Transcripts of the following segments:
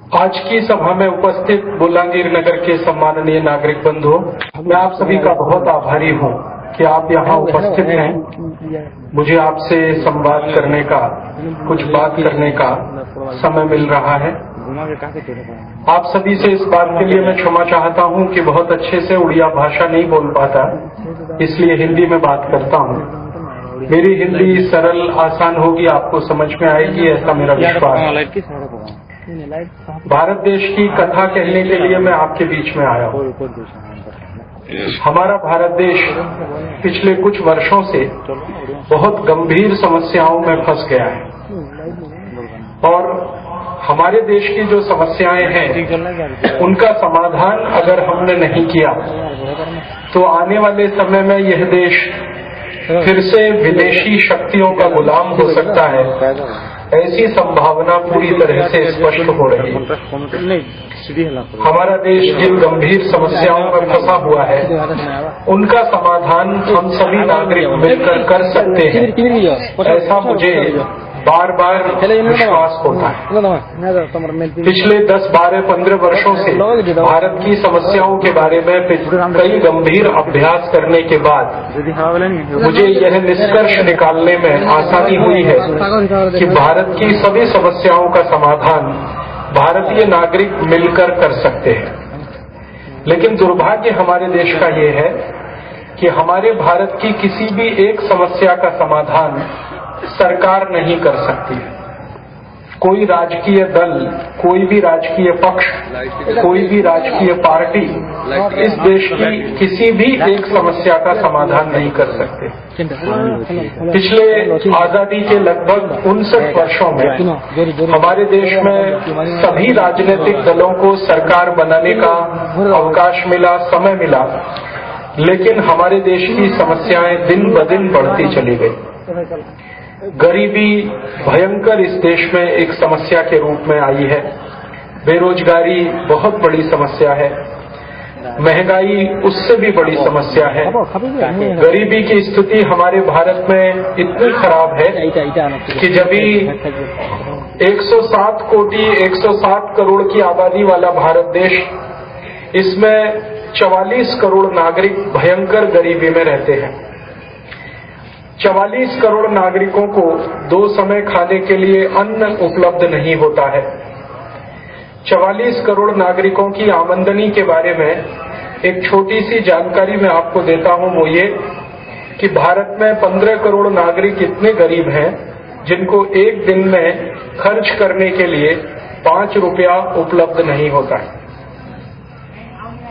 आज की सभा में उपस्थित बोलांगीर नगर के सम्माननीय नागरिक बंधुओं, मैं आप सभी का बहुत आभारी हूं कि आप यहां उपस्थित हैं। मुझे आपसे संवाद करने का, कुछ बात करने का समय मिल रहा है। आप सभी से इस बात के लिए मैं क्षमा चाहता हूं कि बहुत अच्छे से उड़िया भाषा नहीं बोल पाता, इसलिए हिंदी में बात करता हूं। मेरी हिंदी सरल आसान होगी, आपको समझ में आएगी, ऐसा मेरा विश्वास है। भारत देश की कथा कहने के लिए मैं आपके बीच में आया हूं। हमारा भारत देश पिछले कुछ वर्षों से बहुत गंभीर समस्याओं में फंस गया है और हमारे देश की जो समस्याएं हैं उनका समाधान अगर हमने नहीं किया तो आने वाले समय में यह देश फिर से विदेशी शक्तियों का गुलाम हो सकता है, ऐसी संभावना पूरी तरह से स्पष्ट हो रही है। हमारा देश जिन गंभीर समस्याओं में फंसा हुआ है उनका समाधान हम सभी नागरिक मिलकर कर सकते हैं, ऐसा मुझे बार बार विश्वास होता है। पिछले 10, 12, 15 वर्षों से भारत की समस्याओं के बारे में कई गंभीर अभ्यास करने के बाद मुझे यह निष्कर्ष निकालने में आसानी हुई है कि भारत की सभी समस्याओं का समाधान भारतीय नागरिक मिलकर कर सकते हैं। लेकिन दुर्भाग्य हमारे देश का ये है कि हमारे भारत की किसी भी एक समस्या का समाधान सरकार नहीं कर सकती। कोई राजकीय दल, कोई भी राजकीय पक्ष, कोई भी राजकीय पार्टी इस देश की किसी भी एक समस्या का समाधान नहीं कर सकते। पिछले आजादी के लगभग 59 वर्षों में हमारे देश में सभी राजनीतिक दलों को सरकार बनाने का अवकाश मिला, समय मिला, लेकिन हमारे देश की समस्याएं दिन ब दिन बढ़ती चली गई। गरीबी भयंकर इस देश में एक समस्या के रूप में आई है। बेरोजगारी बहुत बड़ी समस्या है। महंगाई उससे भी बड़ी समस्या है। गरीबी की स्थिति हमारे भारत में इतनी खराब है कि जब 107 करोड़ की आबादी वाला भारत देश, इसमें 44 करोड़ नागरिक भयंकर गरीबी में रहते हैं। 44 करोड़ नागरिकों को 2 समय खाने के लिए अन्न उपलब्ध नहीं होता है। 44 करोड़ नागरिकों की आमदनी के बारे में एक छोटी सी जानकारी मैं आपको देता हूं, वो ये कि भारत में 15 करोड़ नागरिक इतने गरीब हैं जिनको एक दिन में खर्च करने के लिए 5 रुपया उपलब्ध नहीं होता है।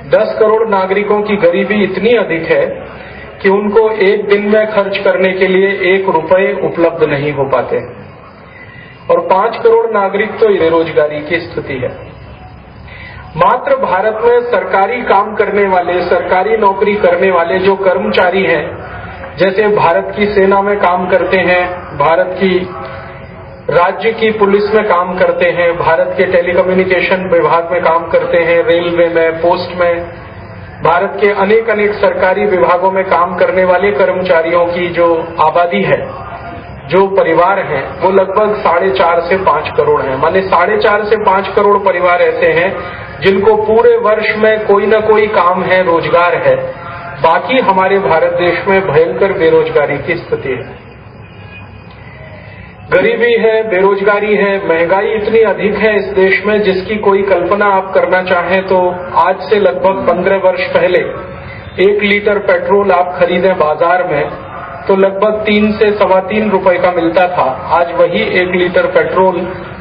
10 करोड़ नागरिकों की गरीबी इतनी अधिक है कि उनको एक दिन में खर्च करने के लिए 1 रुपये उपलब्ध नहीं हो पाते और 5 करोड़ नागरिक तो बेरोजगारी की स्थिति है। मात्र भारत में सरकारी काम करने वाले, सरकारी नौकरी करने वाले जो कर्मचारी हैं, जैसे भारत की सेना में काम करते हैं, भारत की राज्य की पुलिस में काम करते हैं, भारत के टेलीकम्युनिकेशन विभाग में काम करते हैं, रेलवे में, पोस्ट में, भारत के अनेक सरकारी विभागों में काम करने वाले कर्मचारियों की जो आबादी है, जो परिवार हैं, वो लगभग 4.5 से 5 करोड़ हैं। माने 4.5 से 5 करोड़ परिवार ऐसे हैं जिनको पूरे वर्ष में कोई न कोई काम है, रोजगार है। बाकी हमारे भारत देश में भयंकर बेरोजगारी की स्थिति है। गरीबी है, बेरोजगारी है, महंगाई इतनी अधिक है इस देश में जिसकी कोई कल्पना आप करना चाहें तो आज से लगभग 15 वर्ष पहले 1 लीटर पेट्रोल आप खरीदें बाजार में तो लगभग 3 से 3.25 रुपए का मिलता था। आज वही 1 लीटर पेट्रोल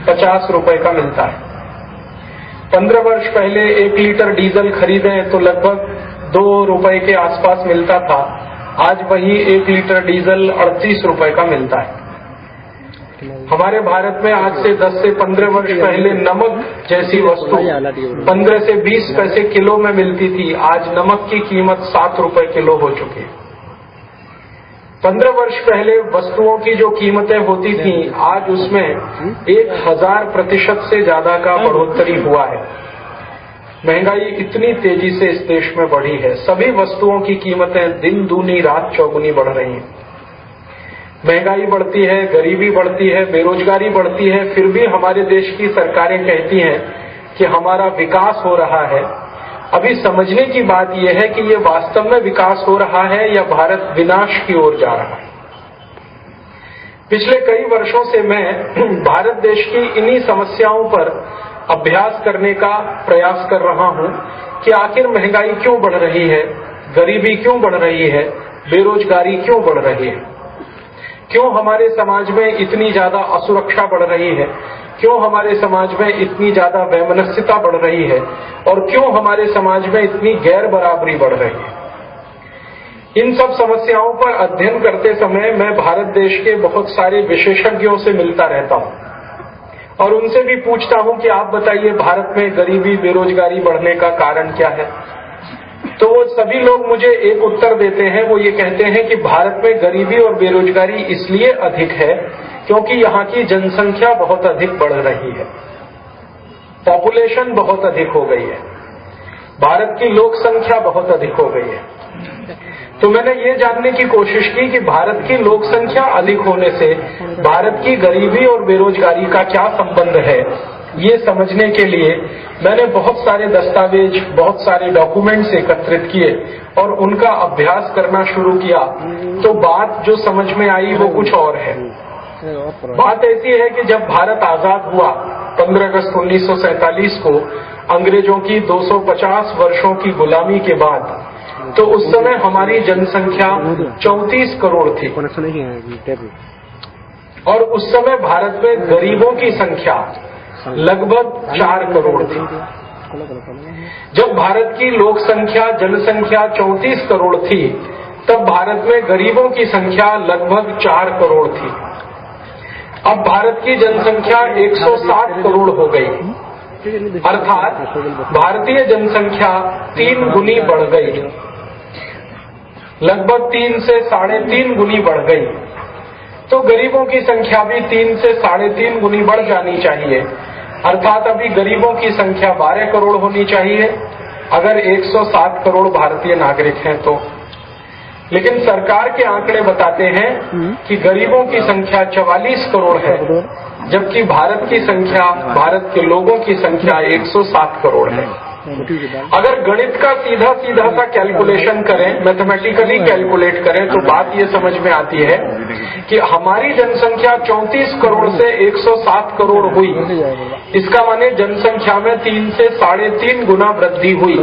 50 रुपए का मिलता है। 15 वर्ष पहले 1 लीटर डीजल खरीदें तो लगभग 2 रुपए के आसपास मिलता था। आज वही 1 लीटर डीजल 38 रुपए का मिलता है। हमारे भारत में आज से 10 से 15 वर्ष पहले नमक जैसी वस्तु 15 से 20 पैसे किलो में मिलती थी। आज नमक की कीमत 7 रुपए किलो हो चुकी है। 15 वर्ष पहले वस्तुओं की जो कीमतें होती थी, आज उसमें 1000% से ज्यादा का बढ़ोतरी हुआ है। महंगाई इतनी तेजी से इस देश में बढ़ी है, सभी वस्तुओं की कीमतें दिन दूनी रात चौगुनी बढ़ रही हैं। महंगाई बढ़ती है, गरीबी बढ़ती है, बेरोजगारी बढ़ती है, फिर भी हमारे देश की सरकारें कहती हैं कि हमारा विकास हो रहा है, अभी समझने की बात यह है कि ये वास्तव में विकास हो रहा है या भारत विनाश की ओर जा रहा है। पिछले कई वर्षों से मैं भारत देश की इन्हीं समस्याओं पर अभ्यास करने का प्रयास कर रहा हूं कि आखिर महंगाई क्यों बढ़ रही है, गरीबी क्यों बढ़ रही है, बेरोजगारी क्यों बढ़ रही है, क्यों हमारे समाज में इतनी ज्यादा असुरक्षा बढ़ रही है, क्यों हमारे समाज में इतनी ज्यादा वैमनस्यता बढ़ रही है और क्यों हमारे समाज में इतनी गैर बराबरी बढ़ रही है। इन सब समस्याओं पर अध्ययन करते समय मैं भारत देश के बहुत सारे विशेषज्ञों से मिलता रहता हूं और उनसे भी पूछता हूं कि आप बताइए भारत में गरीबी बेरोजगारी बढ़ने का कारण क्या है। तो वो सभी लोग मुझे एक उत्तर देते हैं, वो ये कहते हैं कि भारत में गरीबी और बेरोजगारी इसलिए अधिक है क्योंकि यहाँ की जनसंख्या बहुत अधिक बढ़ रही है, पॉपुलेशन बहुत अधिक हो गई है, भारत की लोक संख्या बहुत अधिक हो गई है। तो मैंने ये जानने की कोशिश की कि भारत की लोक संख्या अधिक होने से भारत की गरीबी और बेरोजगारी का क्या संबंध है। ये समझने के लिए मैंने बहुत सारे दस्तावेज, बहुत सारे डॉक्यूमेंट्स एकत्रित किए और उनका अभ्यास करना शुरू किया। तो बात जो समझ में आई वो कुछ और है। बात ऐसी है कि जब भारत आजाद हुआ 15 अगस्त 1947 को, अंग्रेजों की 250 वर्षों की गुलामी के बाद, तो उस समय हमारी जनसंख्या 34 करोड़ थी और उस समय भारत में गरीबों की संख्या लगभग 4 करोड़ थी। जब भारत की लोक संख्या, जनसंख्या 34 करोड़ थी, तब भारत में गरीबों की संख्या लगभग 4 करोड़ थी। अब भारत की जनसंख्या 107 करोड़ हो गई, अर्थात भारतीय जनसंख्या 3 गुनी बढ़ गई, लगभग 3 से 3.5 गुनी बढ़ गई। तो गरीबों की संख्या भी 3 से 3.5 गुनी बढ़ जानी चाहिए, अर्थात अभी गरीबों की संख्या 12 करोड़ होनी चाहिए अगर 107 करोड़ भारतीय नागरिक हैं तो। लेकिन सरकार के आंकड़े बताते हैं कि गरीबों की संख्या 44 करोड़ है, जबकि भारत की संख्या, भारत के लोगों की संख्या 107 करोड़ है। अगर गणित का सीधा सीधा सा कैलकुलेशन करें, मैथमेटिकली कैलकुलेट करें, तो बात ये समझ में आती है कि हमारी जनसंख्या 34 करोड़ से 107 करोड़ हुई। इसका माने जनसंख्या में 3 से 3.5 गुना वृद्धि हुई,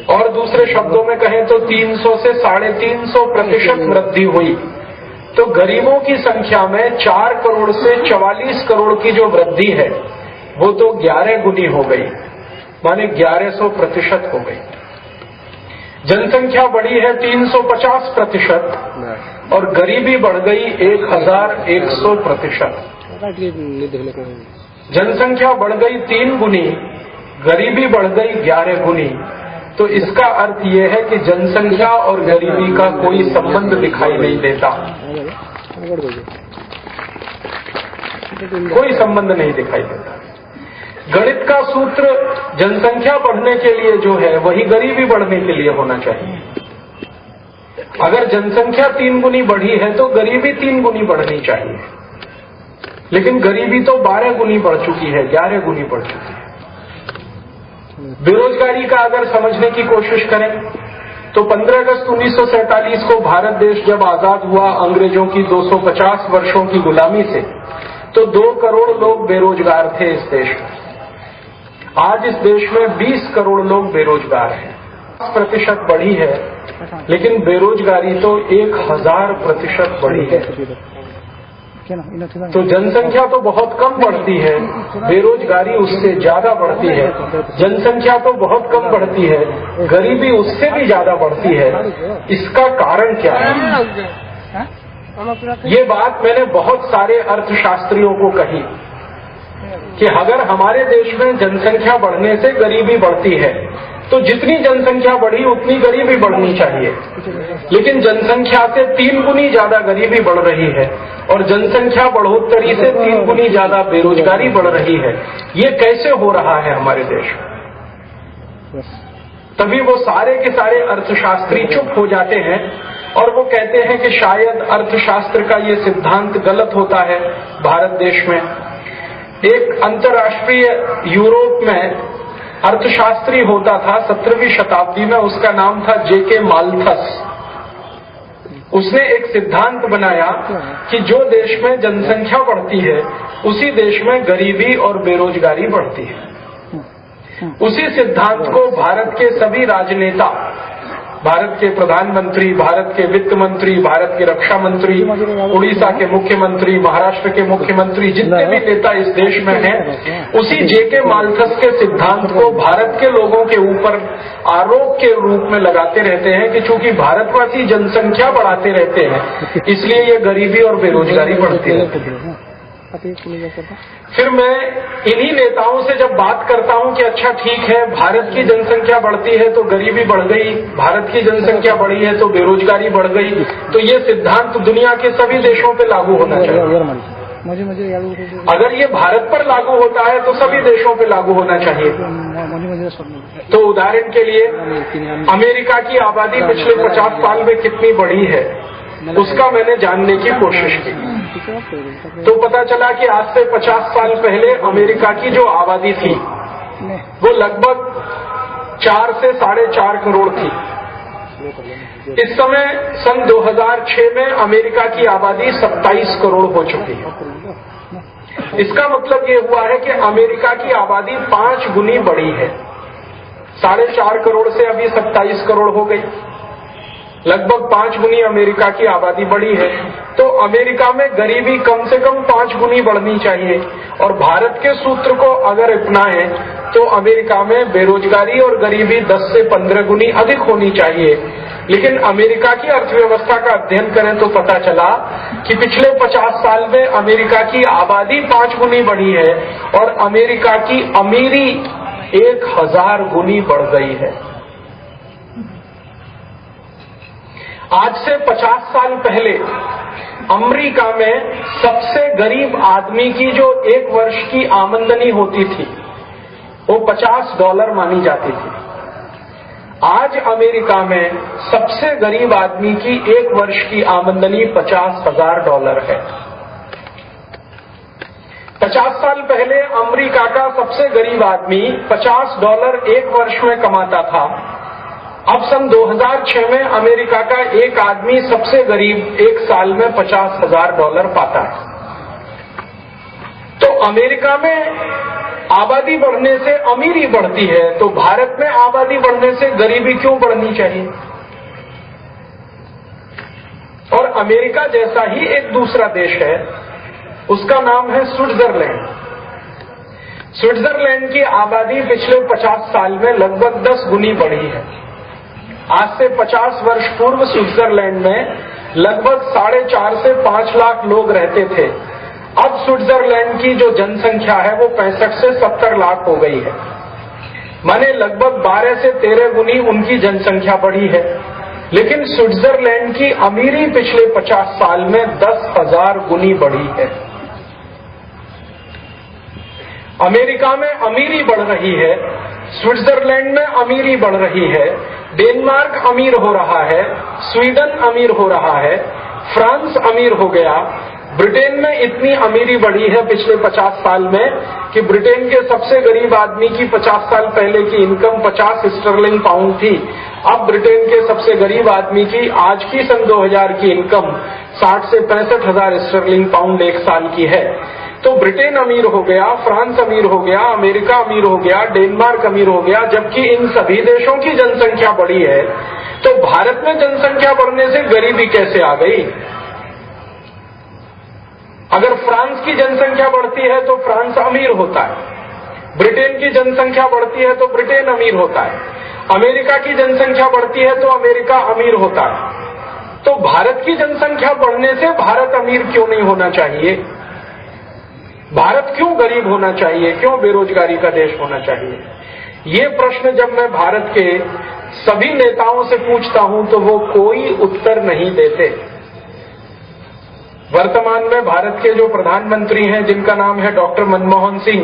और दूसरे शब्दों में कहें तो 300 से 350% वृद्धि हुई। तो गरीबों की संख्या में 4 करोड़ से 44 करोड़ की जो वृद्धि है वो तो 11 गुनी हो गई, माने 1100% हो गई। जनसंख्या बढ़ी है 350% और गरीबी बढ़ गई 1100%। जनसंख्या बढ़ गई 3 गुनी, गरीबी बढ़ गई 11 गुनी। तो इसका अर्थ यह है कि जनसंख्या और गरीबी का कोई संबंध दिखाई नहीं देता, कोई संबंध नहीं दिखाई देता। गणित का सूत्र जनसंख्या बढ़ने के लिए जो है वही गरीबी बढ़ने के लिए होना चाहिए। अगर जनसंख्या 3 गुनी बढ़ी है तो गरीबी 3 गुनी बढ़नी चाहिए, लेकिन गरीबी तो 12 गुनी बढ़ चुकी है, 11 गुनी बढ़ चुकी है। बेरोजगारी का अगर समझने की कोशिश करें तो 15 अगस्त 1947 को भारत देश जब आजाद हुआ अंग्रेजों की 250 वर्षों की गुलामी से, तो 2 करोड़ लोग बेरोजगार थे इस देश में। आज इस देश में 20 करोड़ लोग बेरोजगार हैं। 10% बढ़ी है, लेकिन बेरोजगारी तो 1000% बढ़ी है। तो जनसंख्या तो बहुत कम बढ़ती है, बेरोजगारी उससे ज्यादा बढ़ती है। जनसंख्या तो बहुत कम बढ़ती है, गरीबी उससे भी ज्यादा बढ़ती है। इसका कारण क्या है? ये बात मैंने बहुत सारे अर्थशास्त्रियों को कही कि अगर हमारे देश में जनसंख्या बढ़ने से गरीबी बढ़ती है तो जितनी जनसंख्या बढ़ी उतनी गरीबी बढ़नी चाहिए, लेकिन जनसंख्या से 3 गुनी ज्यादा गरीबी बढ़ रही है और जनसंख्या बढ़ोतरी से 3 गुनी ज्यादा बेरोजगारी बढ़ रही है। ये कैसे हो रहा है हमारे देश में? तभी वो सारे के सारे अर्थशास्त्री चुप हो जाते हैं और वो कहते हैं कि शायद अर्थशास्त्र का ये सिद्धांत गलत होता है भारत देश में। एक अंतर्राष्ट्रीय यूरोप में अर्थशास्त्री होता था 17वीं शताब्दी में, उसका नाम था जेके माल्थस। उसने एक सिद्धांत बनाया कि जो देश में जनसंख्या बढ़ती है उसी देश में गरीबी और बेरोजगारी बढ़ती है। उसी सिद्धांत को भारत के सभी राजनेता, भारत के प्रधानमंत्री, भारत के वित्त मंत्री, भारत के रक्षा मंत्री, उड़ीसा के मुख्यमंत्री, महाराष्ट्र के मुख्यमंत्री, जितने भी नेता इस देश में हैं, उसी जेके माल्थस के सिद्धांत को भारत के लोगों के ऊपर आरोप के रूप में लगाते रहते हैं कि चूंकि भारतवासी जनसंख्या बढ़ाते रहते हैं इसलिए ये गरीबी और बेरोजगारी बढ़ती है। फिर मैं इन्हीं नेताओं से जब बात करता हूं कि अच्छा ठीक है, भारत की जनसंख्या बढ़ती है तो गरीबी बढ़ गई, भारत की जनसंख्या बढ़ी है तो बेरोजगारी बढ़ गई, तो ये सिद्धांत दुनिया के सभी देशों पे लागू होना चाहिए। अगर ये भारत पर लागू होता है तो सभी देशों पे लागू होना चाहिए। तो उदाहरण के लिए अमेरिका की आबादी पिछले 50 साल में कितनी बढ़ी है उसका मैंने जानने की कोशिश की, तो पता चला कि आज से 50 साल पहले अमेरिका की जो आबादी थी वो लगभग 4 से 4.5 करोड़ थी। इस समय सन 2006 में अमेरिका की आबादी 27 करोड़ हो चुकी है। इसका मतलब ये हुआ है कि अमेरिका की आबादी 5 गुनी बढ़ी है। 4.5 करोड़ से अभी 27 करोड़ हो गई, लगभग 5 गुनी अमेरिका की आबादी बढ़ी है। तो अमेरिका में गरीबी कम से कम 5 गुनी बढ़नी चाहिए, और भारत के सूत्र को अगर अपनाएं तो अमेरिका में बेरोजगारी और गरीबी 10 से 15 गुनी अधिक होनी चाहिए। लेकिन अमेरिका की अर्थव्यवस्था का अध्ययन करें तो पता चला कि पिछले 50 साल में अमेरिका की आबादी 5 गुनी बढ़ी है और अमेरिका की अमीरी 1000 गुनी बढ़ गई है। आज से 50 साल पहले अमेरिका में सबसे गरीब आदमी की जो 1 वर्ष की आमदनी होती थी वो $50 मानी जाती थी। आज अमेरिका में सबसे गरीब आदमी की 1 वर्ष की आमदनी $50,000 है। 50 साल पहले अमेरिका का सबसे गरीब आदमी $50 1 वर्ष में कमाता था। अब सन 2006 में अमेरिका का एक आदमी सबसे गरीब 1 साल में $50,000 पाता है। तो अमेरिका में आबादी बढ़ने से अमीरी बढ़ती है, तो भारत में आबादी बढ़ने से गरीबी क्यों बढ़नी चाहिए? और अमेरिका जैसा ही एक दूसरा देश है, उसका नाम है स्विट्जरलैंड। स्विट्जरलैंड की आबादी पिछले 50 साल में लगभग 10 गुनी बढ़ी है। आज से 50 वर्ष पूर्व स्विट्जरलैंड में लगभग 4.5 से 5 लाख लोग रहते थे। अब स्विट्जरलैंड की जो जनसंख्या है वो 65 से 70 लाख हो गई है, माने लगभग 12 से 13 गुनी उनकी जनसंख्या बढ़ी है। लेकिन स्विट्जरलैंड की अमीरी पिछले 50 साल में 10,000 गुनी बढ़ी है। अमेरिका में अमीरी बढ़ रही है, स्विट्जरलैंड में अमीरी बढ़ रही है, डेनमार्क अमीर हो रहा है, स्वीडन अमीर हो रहा है, फ्रांस अमीर हो गया। ब्रिटेन में इतनी अमीरी बढ़ी है पिछले 50 साल में कि ब्रिटेन के सबसे गरीब आदमी की 50 साल पहले की इनकम 50 स्टर्लिंग पाउंड थी। अब ब्रिटेन के सबसे गरीब आदमी की आज की सन 2000 की इनकम 60 से 65,000 स्टर्लिंग पाउंड 1 साल की है। तो ब्रिटेन अमीर हो गया, फ्रांस अमीर हो गया, अमेरिका अमीर हो गया, डेनमार्क अमीर हो गया, जबकि इन सभी देशों की जनसंख्या बढ़ी है। तो भारत में जनसंख्या बढ़ने से गरीबी कैसे आ गई? अगर फ्रांस की जनसंख्या बढ़ती है तो फ्रांस अमीर होता है, ब्रिटेन की जनसंख्या बढ़ती है तो ब्रिटेन अमीर होता है, अमेरिका की जनसंख्या बढ़ती है तो अमेरिका अमीर होता है। तो भारत की जनसंख्या बढ़ने से भारत अमीर क्यों नहीं होना चाहिए? भारत क्यों गरीब होना चाहिए? क्यों बेरोजगारी का देश होना चाहिए? ये प्रश्न जब मैं भारत के सभी नेताओं से पूछता हूं तो वो कोई उत्तर नहीं देते। वर्तमान में भारत के जो प्रधानमंत्री हैं, जिनका नाम है डॉक्टर मनमोहन सिंह,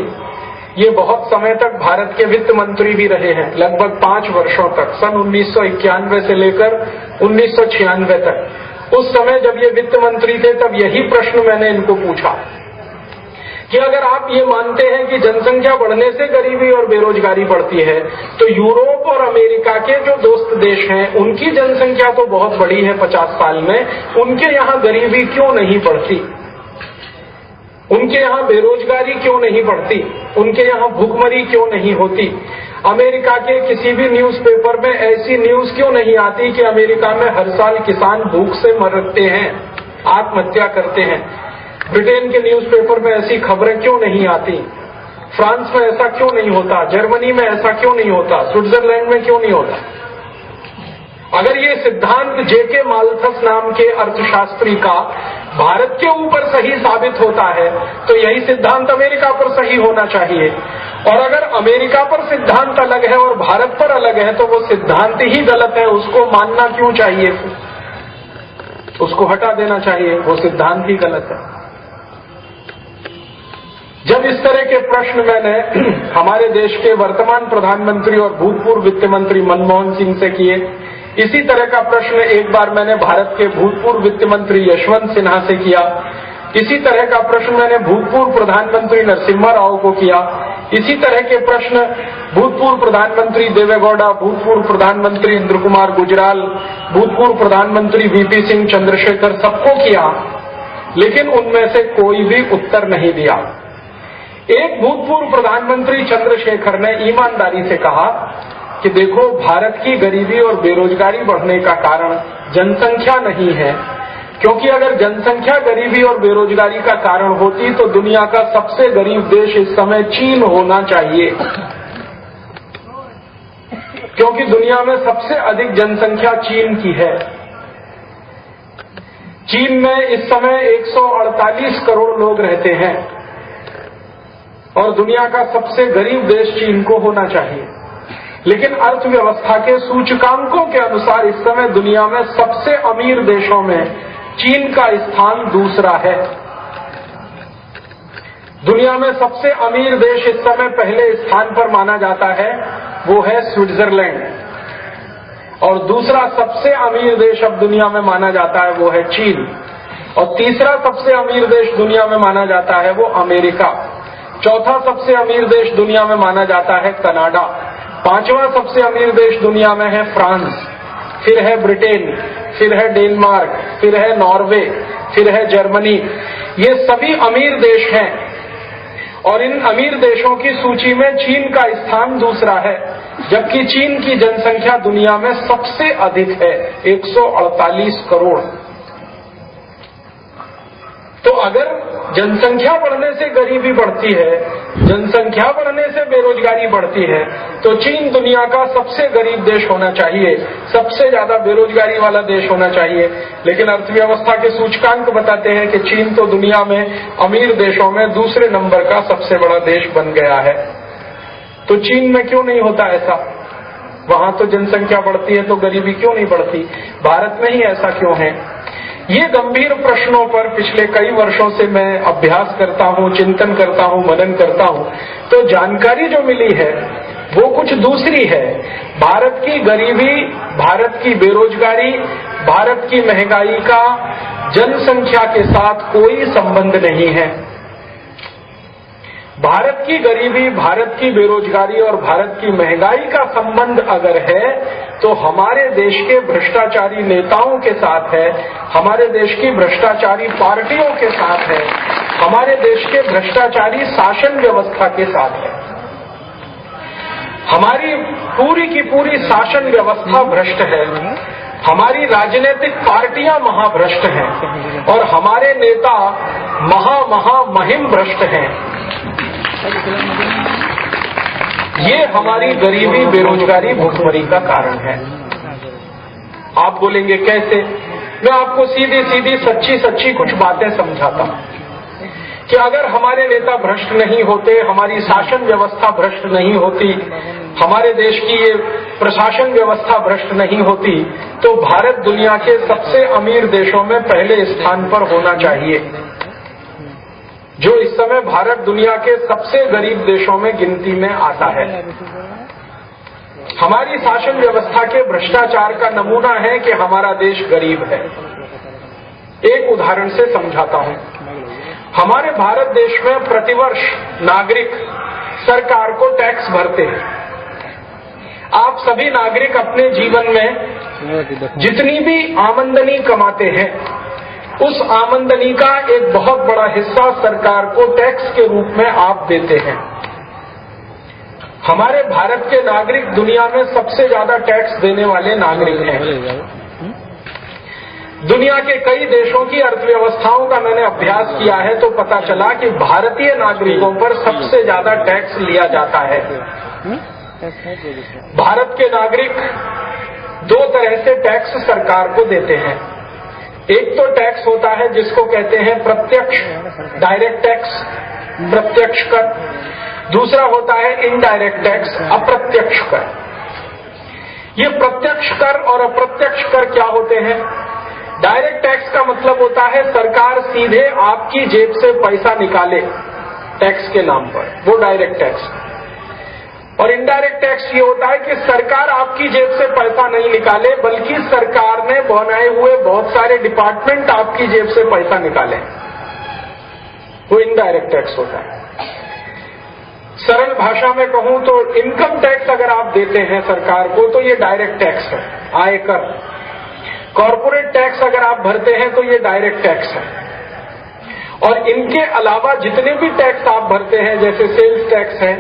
ये बहुत समय तक भारत के वित्त मंत्री भी रहे हैं, लगभग 5 वर्षों तक, सन 1991 से लेकर 1996 तक। उस समय जब ये वित्त मंत्री थे तब यही प्रश्न मैंने इनको पूछा कि अगर आप ये मानते हैं कि जनसंख्या बढ़ने से गरीबी और बेरोजगारी बढ़ती है, तो यूरोप और अमेरिका के जो दोस्त देश हैं उनकी जनसंख्या तो बहुत बड़ी है 50 साल में, उनके यहाँ गरीबी क्यों नहीं बढ़ती? उनके यहाँ बेरोजगारी क्यों नहीं बढ़ती? उनके यहाँ भूखमरी क्यों नहीं होती? अमेरिका के किसी भी न्यूज़पेपर में ऐसी न्यूज क्यों नहीं आती कि अमेरिका में हर साल किसान भूख से मरते हैं, आत्महत्या करते हैं? ब्रिटेन के न्यूज़पेपर में ऐसी खबरें क्यों नहीं आती? फ्रांस में ऐसा क्यों नहीं होता? जर्मनी में ऐसा क्यों नहीं होता? स्विट्जरलैंड में क्यों नहीं होता? अगर ये सिद्धांत जेके माल्थस नाम के अर्थशास्त्री का भारत के ऊपर सही साबित होता है, तो यही सिद्धांत अमेरिका पर सही होना चाहिए। और अगर अमेरिका पर सिद्धांत अलग है और भारत पर अलग है, तो वो सिद्धांत ही गलत है, उसको मानना क्यों चाहिए? उसको हटा देना चाहिए, वो सिद्धांत ही गलत है। जब इस तरह के प्रश्न मैंने हमारे देश के वर्तमान प्रधानमंत्री और भूतपूर्व वित्त मंत्री मनमोहन सिंह से किए, इसी तरह का प्रश्न एक बार मैंने भारत के भूतपूर्व वित्त मंत्री यशवंत सिन्हा से किया, इसी तरह का प्रश्न मैंने भूतपूर्व प्रधानमंत्री नरसिम्हा राव को किया, इसी तरह के प्रश्न भूतपूर्व प्रधानमंत्री देवेगौड़ा, भूतपूर्व प्रधानमंत्री इंद्र कुमार गुजराल, भूतपूर्व प्रधानमंत्री वीपी सिंह चंद्रशेखर, सबको किया, लेकिन उनमें से कोई भी उत्तर नहीं दिया। एक भूतपूर्व प्रधानमंत्री चंद्रशेखर ने ईमानदारी से कहा कि देखो, भारत की गरीबी और बेरोजगारी बढ़ने का कारण जनसंख्या नहीं है, क्योंकि अगर जनसंख्या गरीबी और बेरोजगारी का कारण होती तो दुनिया का सबसे गरीब देश इस समय चीन होना चाहिए, क्योंकि दुनिया में सबसे अधिक जनसंख्या चीन की है। चीन में इस समय 148 करोड़ लोग रहते हैं और दुनिया का सबसे गरीब देश चीन को होना चाहिए, लेकिन अर्थव्यवस्था के सूचकांकों के अनुसार इस समय दुनिया में सबसे अमीर देशों में चीन का स्थान दूसरा है। दुनिया में सबसे अमीर देश इस समय पहले स्थान पर माना जाता है, वो है स्विट्जरलैंड, और दूसरा सबसे अमीर देश अब दुनिया में माना जाता है वो है चीन, और तीसरा सबसे अमीर देश दुनिया में माना जाता है वो अमेरिका, चौथा सबसे अमीर देश दुनिया में माना जाता है कनाडा, पांचवा सबसे अमीर देश दुनिया में है फ्रांस, फिर है ब्रिटेन, फिर है डेनमार्क, फिर है नॉर्वे, फिर है जर्मनी। ये सभी अमीर देश हैं और इन अमीर देशों की सूची में चीन का स्थान दूसरा है, जबकि चीन की जनसंख्या दुनिया में सबसे अधिक है, 148 करोड़। तो अगर जनसंख्या बढ़ने से गरीबी बढ़ती है, जनसंख्या बढ़ने से बेरोजगारी बढ़ती है, तो चीन दुनिया का सबसे गरीब देश होना चाहिए, सबसे ज्यादा बेरोजगारी वाला देश होना चाहिए। लेकिन अर्थव्यवस्था के सूचकांक बताते हैं कि चीन तो दुनिया में अमीर देशों में दूसरे नंबर का सबसे बड़ा देश बन गया है। तो चीन में क्यों नहीं होता ऐसा? वहां तो जनसंख्या बढ़ती है तो गरीबी क्यों नहीं बढ़ती? भारत में ही ऐसा क्यों है? ये गंभीर प्रश्नों पर पिछले कई वर्षों से मैं अभ्यास करता हूँ, चिंतन करता हूँ, मनन करता हूँ, तो जानकारी जो मिली है वो कुछ दूसरी है। भारत की गरीबी, भारत की बेरोजगारी, भारत की महंगाई का जनसंख्या के साथ कोई संबंध नहीं है। भारत की गरीबी, भारत की बेरोजगारी और भारत की महंगाई का संबंध अगर है तो हमारे देश के भ्रष्टाचारी नेताओं के साथ है, हमारे देश की भ्रष्टाचारी पार्टियों के साथ है, हमारे देश के भ्रष्टाचारी शासन व्यवस्था के साथ है। हमारी पूरी की पूरी शासन व्यवस्था भ्रष्ट है, हमारी राजनीतिक पार्टियां महाभ्रष्ट हैं और हमारे नेता महिम भ्रष्ट हैं। ये हमारी गरीबी, बेरोजगारी, भुखमरी का कारण है। आप बोलेंगे कैसे? मैं आपको सीधी सीधी सच्ची सच्ची कुछ बातें समझाता हूं कि अगर हमारे नेता भ्रष्ट नहीं होते, हमारी शासन व्यवस्था भ्रष्ट नहीं होती, हमारे देश की ये प्रशासन व्यवस्था भ्रष्ट नहीं होती, तो भारत दुनिया के सबसे अमीर देशों में पहले स्थान पर होना चाहिए। जो इस समय भारत दुनिया के सबसे गरीब देशों में गिनती में आता है। हमारी शासन व्यवस्था के भ्रष्टाचार का नमूना है कि हमारा देश गरीब है। एक उदाहरण से समझाता हूं। हमारे भारत देश में प्रतिवर्ष नागरिक सरकार को टैक्स भरते हैं। आप सभी नागरिक अपने जीवन में जितनी भी आमदनी कमाते हैं, उस आमदनी का एक बहुत बड़ा हिस्सा सरकार को टैक्स के रूप में आप देते हैं। हमारे भारत के नागरिक दुनिया में सबसे ज्यादा टैक्स देने वाले नागरिक हैं। दुनिया के कई देशों की अर्थव्यवस्थाओं का मैंने अभ्यास किया है तो पता चला कि भारतीय नागरिकों पर सबसे ज्यादा टैक्स लिया जाता है। भारत के नागरिक दो तरह से टैक्स सरकार को देते हैं। एक तो टैक्स होता है जिसको कहते हैं प्रत्यक्ष डायरेक्ट टैक्स, प्रत्यक्ष कर। दूसरा होता है इनडायरेक्ट टैक्स, अप्रत्यक्ष कर। ये प्रत्यक्ष कर और अप्रत्यक्ष कर क्या होते हैं? डायरेक्ट टैक्स का मतलब होता है सरकार सीधे आपकी जेब से पैसा निकाले टैक्स के नाम पर, वो डायरेक्ट टैक्स। और इनडायरेक्ट टैक्स ये होता है कि सरकार आपकी जेब से पैसा नहीं निकाले, बल्कि सरकार ने बनाए हुए बहुत सारे डिपार्टमेंट आपकी जेब से पैसा निकाले, वो इनडायरेक्ट टैक्स होता है। सरल भाषा में कहूं तो इनकम टैक्स अगर आप देते हैं सरकार को तो ये डायरेक्ट टैक्स है, आयकर। कॉर्पोरेट टैक्स अगर आप भरते हैं तो ये डायरेक्ट टैक्स है। और इनके अलावा जितने भी टैक्स आप भरते हैं, जैसे सेल्स टैक्स है,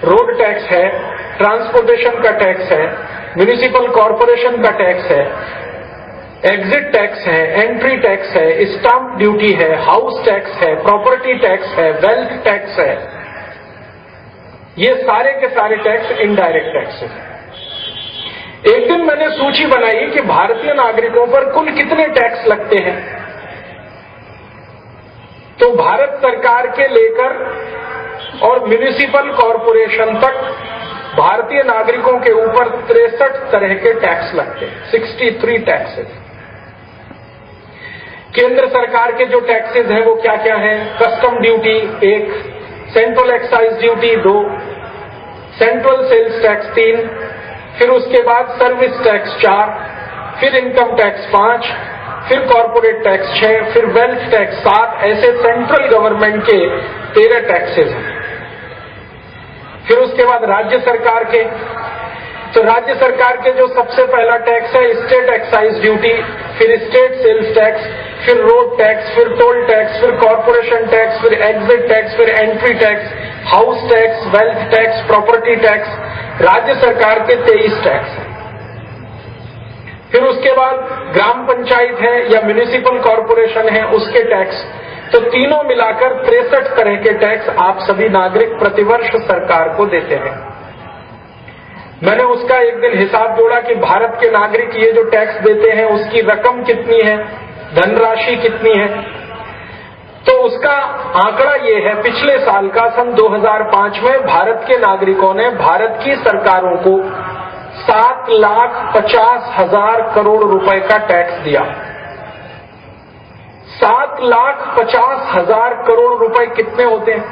रोड टैक्स है, ट्रांसपोर्टेशन का टैक्स है, म्युनिसिपल कॉर्पोरेशन का टैक्स है, एग्जिट टैक्स है, एंट्री टैक्स है, स्टाम्प ड्यूटी है, हाउस टैक्स है, प्रॉपर्टी टैक्स है, वेल्थ टैक्स है, ये सारे के सारे टैक्स इनडायरेक्ट टैक्स है। एक दिन मैंने सूची बनाई कि भारतीय नागरिकों पर कुल कितने टैक्स लगते हैं। तो भारत सरकार के लेकर और म्युनिसिपल कॉर्पोरेशन तक भारतीय नागरिकों के ऊपर 63 तरह के टैक्स लगते हैं, 63 टैक्सेस। केंद्र सरकार के जो टैक्सेस हैं वो क्या क्या हैं? Custom duty 1, central excise duty 2, central sales tax 3, फिर उसके बाद सर्विस टैक्स 4, फिर इनकम टैक्स 5, फिर कॉर्पोरेट टैक्स 6, फिर वेल्थ टैक्स 7, ऐसे सेंट्रल गवर्नमेंट के 13 टैक्सेस हैं। फिर उसके बाद राज्य सरकार के, तो राज्य सरकार के जो सबसे पहला टैक्स है स्टेट एक्साइज ड्यूटी, फिर स्टेट सेल्स टैक्स, फिर रोड टैक्स, फिर टोल टैक्स, फिर कॉर्पोरेशन टैक्स, फिर एग्जिट टैक्स, फिर entry tax, house tax, wealth tax, property tax, राज्य सरकार के 23 टैक्स हैं। फिर उसके बाद ग्राम पंचायत है या म्युनिसिपल कॉर्पोरेशन है उसके टैक्स, तो तीनों मिलाकर 63 तरह के टैक्स आप सभी नागरिक प्रतिवर्ष सरकार को देते हैं। मैंने उसका एक दिन हिसाब जोड़ा कि भारत के नागरिक ये जो टैक्स देते हैं उसकी रकम कितनी है, धनराशि कितनी है। तो उसका आंकड़ा ये है, पिछले साल का सन 2005 में भारत के नागरिकों ने भारत की सरकारों को 7,50,000 करोड़ रुपए का टैक्स दिया। 7,50,000 करोड़ रुपए कितने होते हैं?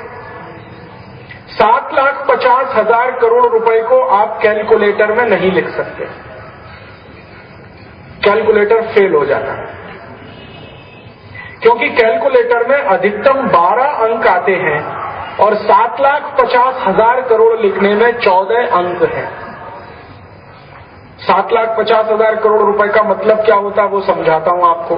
7,50,000 करोड़ रुपए को आप कैलकुलेटर में नहीं लिख सकते, कैलकुलेटर फेल हो जाता है, क्योंकि कैलकुलेटर में अधिकतम 12 अंक आते हैं और 7,50,000 करोड़ लिखने में 14 अंक हैं। 7,50,000 करोड़ रुपए का मतलब क्या होता है वो समझाता हूं आपको।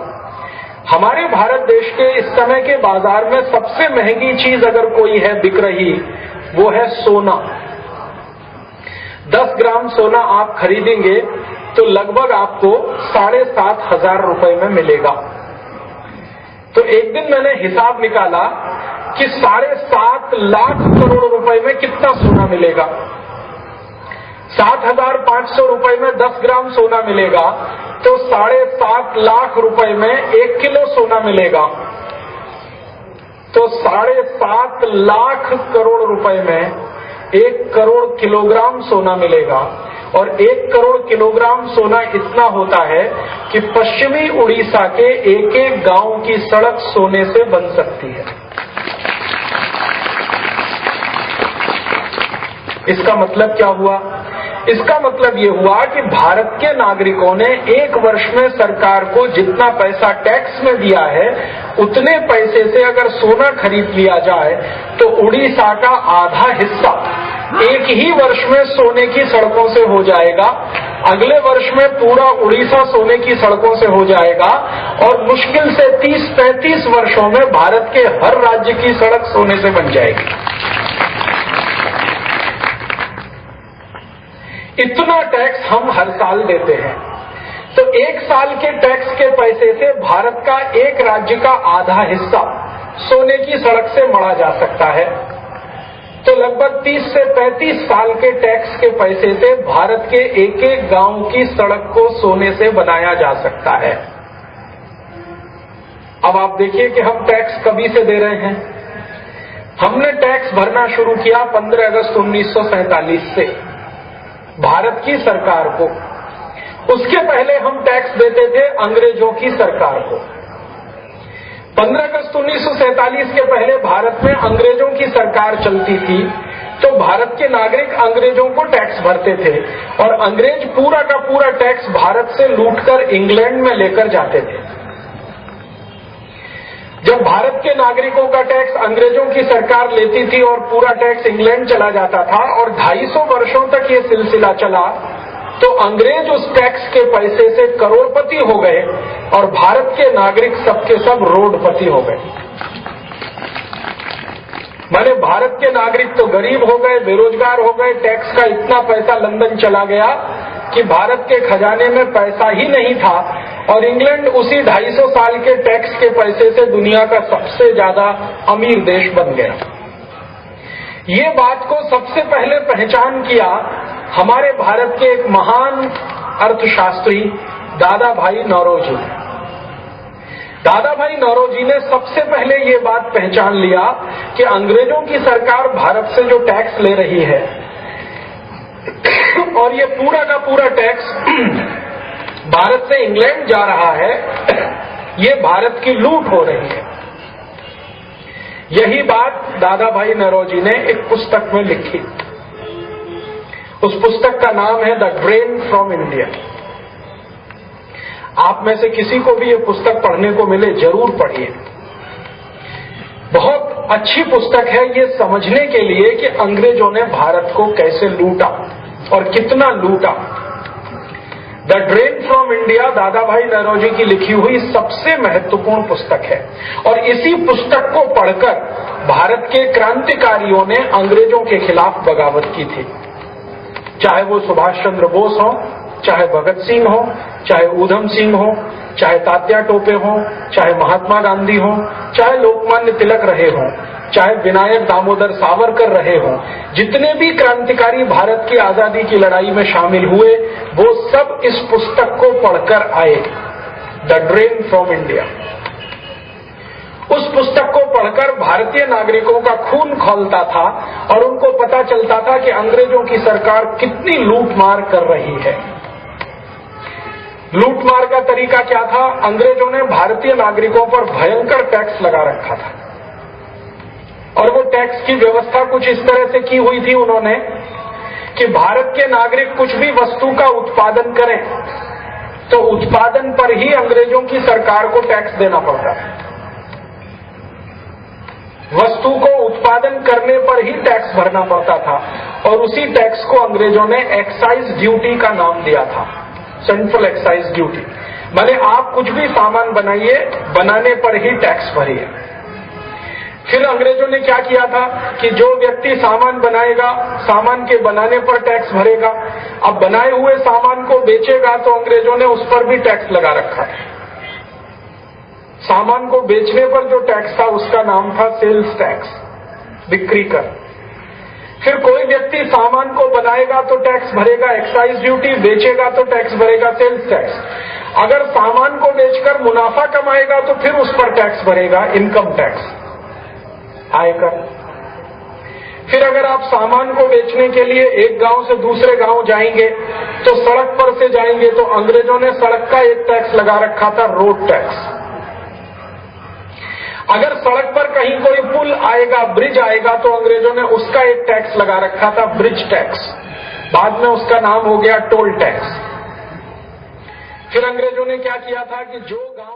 हमारे भारत देश के इस समय के बाजार में सबसे महंगी चीज अगर कोई है बिक रही, वो है सोना। 10 ग्राम सोना आप खरीदेंगे तो लगभग आपको 7,500 रुपए में मिलेगा। तो एक दिन मैंने हिसाब निकाला कि 7.5 लाख करोड़ रुपए में कितना सोना मिलेगा। 7,500 रुपए में 10 ग्राम सोना मिलेगा, तो 7.5 लाख रुपए में 1 किलो सोना मिलेगा। तो 7.5 लाख करोड़ रुपए में 1 करोड़ किलोग्राम सोना मिलेगा। और 1 करोड़ किलोग्राम सोना इतना होता है कि पश्चिमी उड़ीसा के एक एक गांव की सड़क सोने से बन सकती है। इसका मतलब क्या हुआ? इसका मतलब ये हुआ कि भारत के नागरिकों ने एक वर्ष में सरकार को जितना पैसा टैक्स में दिया है उतने पैसे से अगर सोना खरीद लिया जाए तो उड़ीसा का आधा हिस्सा एक ही वर्ष में सोने की सड़कों से हो जाएगा, अगले वर्ष में पूरा उड़ीसा सोने की सड़कों से हो जाएगा और मुश्किल से 30-35 वर्षों में भारत के हर राज्य की सड़क सोने से बन जाएगी। इतना टैक्स हम हर साल देते हैं, तो एक साल के टैक्स के पैसे से भारत का एक राज्य का आधा हिस्सा सोने की सड़क से मढ़ा जा सकता है। तो लगभग 30 से 35 साल के टैक्स के पैसे से भारत के एक एक गांव की सड़क को सोने से बनाया जा सकता है। अब आप देखिए कि हम टैक्स कभी से दे रहे हैं। हमने टैक्स भरना शुरू किया 15 अगस्त 1947 से भारत की सरकार को। उसके पहले हम टैक्स देते थे अंग्रेजों की सरकार को। 15 अगस्त 1947 के पहले भारत में अंग्रेजों की सरकार चलती थी, तो भारत के नागरिक अंग्रेजों को टैक्स भरते थे और अंग्रेज पूरा का पूरा टैक्स भारत से लूटकर इंग्लैंड में लेकर जाते थे। जब भारत के नागरिकों का टैक्स अंग्रेजों की सरकार लेती थी और पूरा टैक्स इंग्लैंड चला जाता था और 250 वर्षों तक ये सिलसिला चला, तो अंग्रेज उस टैक्स के पैसे से करोड़पति हो गए और भारत के नागरिक सबके सब रोडपति हो गए। माने भारत के नागरिक तो गरीब हो गए, बेरोजगार हो गए, टैक्स का इतना पैसा लंदन चला गया कि भारत के खजाने में पैसा ही नहीं था और इंग्लैंड उसी 250 साल के टैक्स के पैसे से दुनिया का सबसे ज्यादा अमीर देश बन गया। ये बात को सबसे पहले पहचान किया हमारे भारत के एक महान अर्थशास्त्री दादा भाई नौरोजी। दादा भाई नौरोजी ने सबसे पहले ये बात पहचान लिया कि अंग्रेजों की सरकार भारत से जो टैक्स ले रही है और ये पूरा का पूरा टैक्स भारत से इंग्लैंड जा रहा है, ये भारत की लूट हो रही है। यही बात दादा भाई नौरोजी ने एक पुस्तक में लिखी। उस पुस्तक का नाम है द ड्रेन फ्रॉम इंडिया। आप में से किसी को भी ये पुस्तक पढ़ने को मिले जरूर पढ़िए। बहुत अच्छी पुस्तक है ये समझने के लिए कि अंग्रेजों ने भारत को कैसे लूटा और कितना लूटा। द ड्रेन फ्रॉम इंडिया दादा भाई नौरोजी की लिखी हुई सबसे महत्वपूर्ण पुस्तक है और इसी पुस्तक को पढ़कर भारत के क्रांतिकारियों ने अंग्रेजों के खिलाफ बगावत की थी। चाहे वो सुभाष चंद्र बोस हो, चाहे भगत सिंह हो, चाहे ऊधम सिंह हो, चाहे तात्या टोपे हो, चाहे महात्मा गांधी हो, चाहे लोकमान्य तिलक रहे हो, चाहे विनायक दामोदर सावरकर रहे हो, जितने भी क्रांतिकारी भारत की आजादी की लड़ाई में शामिल हुए वो सब इस पुस्तक को पढ़कर आए, द ड्रेन फ्रॉम इंडिया। उस पुस्तक को पढ़कर भारतीय नागरिकों का खून खौलता था और उनको पता चलता था कि अंग्रेजों की सरकार कितनी लूटमार कर रही है। लूटमार का तरीका क्या था? अंग्रेजों ने भारतीय नागरिकों पर भयंकर टैक्स लगा रखा था और वो टैक्स की व्यवस्था कुछ इस तरह से की हुई थी उन्होंने कि भारत के नागरिक कुछ भी वस्तु का उत्पादन करें तो उत्पादन पर ही अंग्रेजों की सरकार को टैक्स देना पड़ता था। वस्तु को उत्पादन करने पर ही टैक्स भरना पड़ता था और उसी टैक्स को अंग्रेजों ने एक्साइज ड्यूटी का नाम दिया था, सेंट्रल एक्साइज ड्यूटी। माने आप कुछ भी सामान बनाइए, बनाने पर ही टैक्स भरिए। फिर अंग्रेजों ने क्या किया था कि जो व्यक्ति सामान बनाएगा, सामान के बनाने पर टैक्स भरेगा। अब बनाए हुए सामान को बेचेगा तो अंग्रेजों ने उस पर भी टैक्स लगा रखा था। सामान को बेचने पर जो टैक्स था उसका नाम था सेल्स टैक्स, बिक्री कर। फिर कोई व्यक्ति सामान को बनाएगा तो टैक्स भरेगा एक्साइज ड्यूटी, बेचेगा तो टैक्स भरेगा सेल्स टैक्स। अगर सामान को बेचकर मुनाफा कमाएगा तो फिर उस पर टैक्स भरेगा इनकम टैक्स, आयकर। फिर अगर आप सामान को बेचने के लिए एक गांव से दूसरे गांव जाएंगे तो सड़क पर से जाएंगे तो अंग्रेजों ने सड़क का एक टैक्स लगा रखा था, रोड टैक्स। अगर सड़क पर कहीं कोई पुल आएगा, ब्रिज आएगा तो अंग्रेजों ने उसका एक टैक्स लगा रखा था, ब्रिज टैक्स। बाद में उसका नाम हो गया टोल टैक्स। फिर अंग्रेजों ने क्या किया था कि जो गांव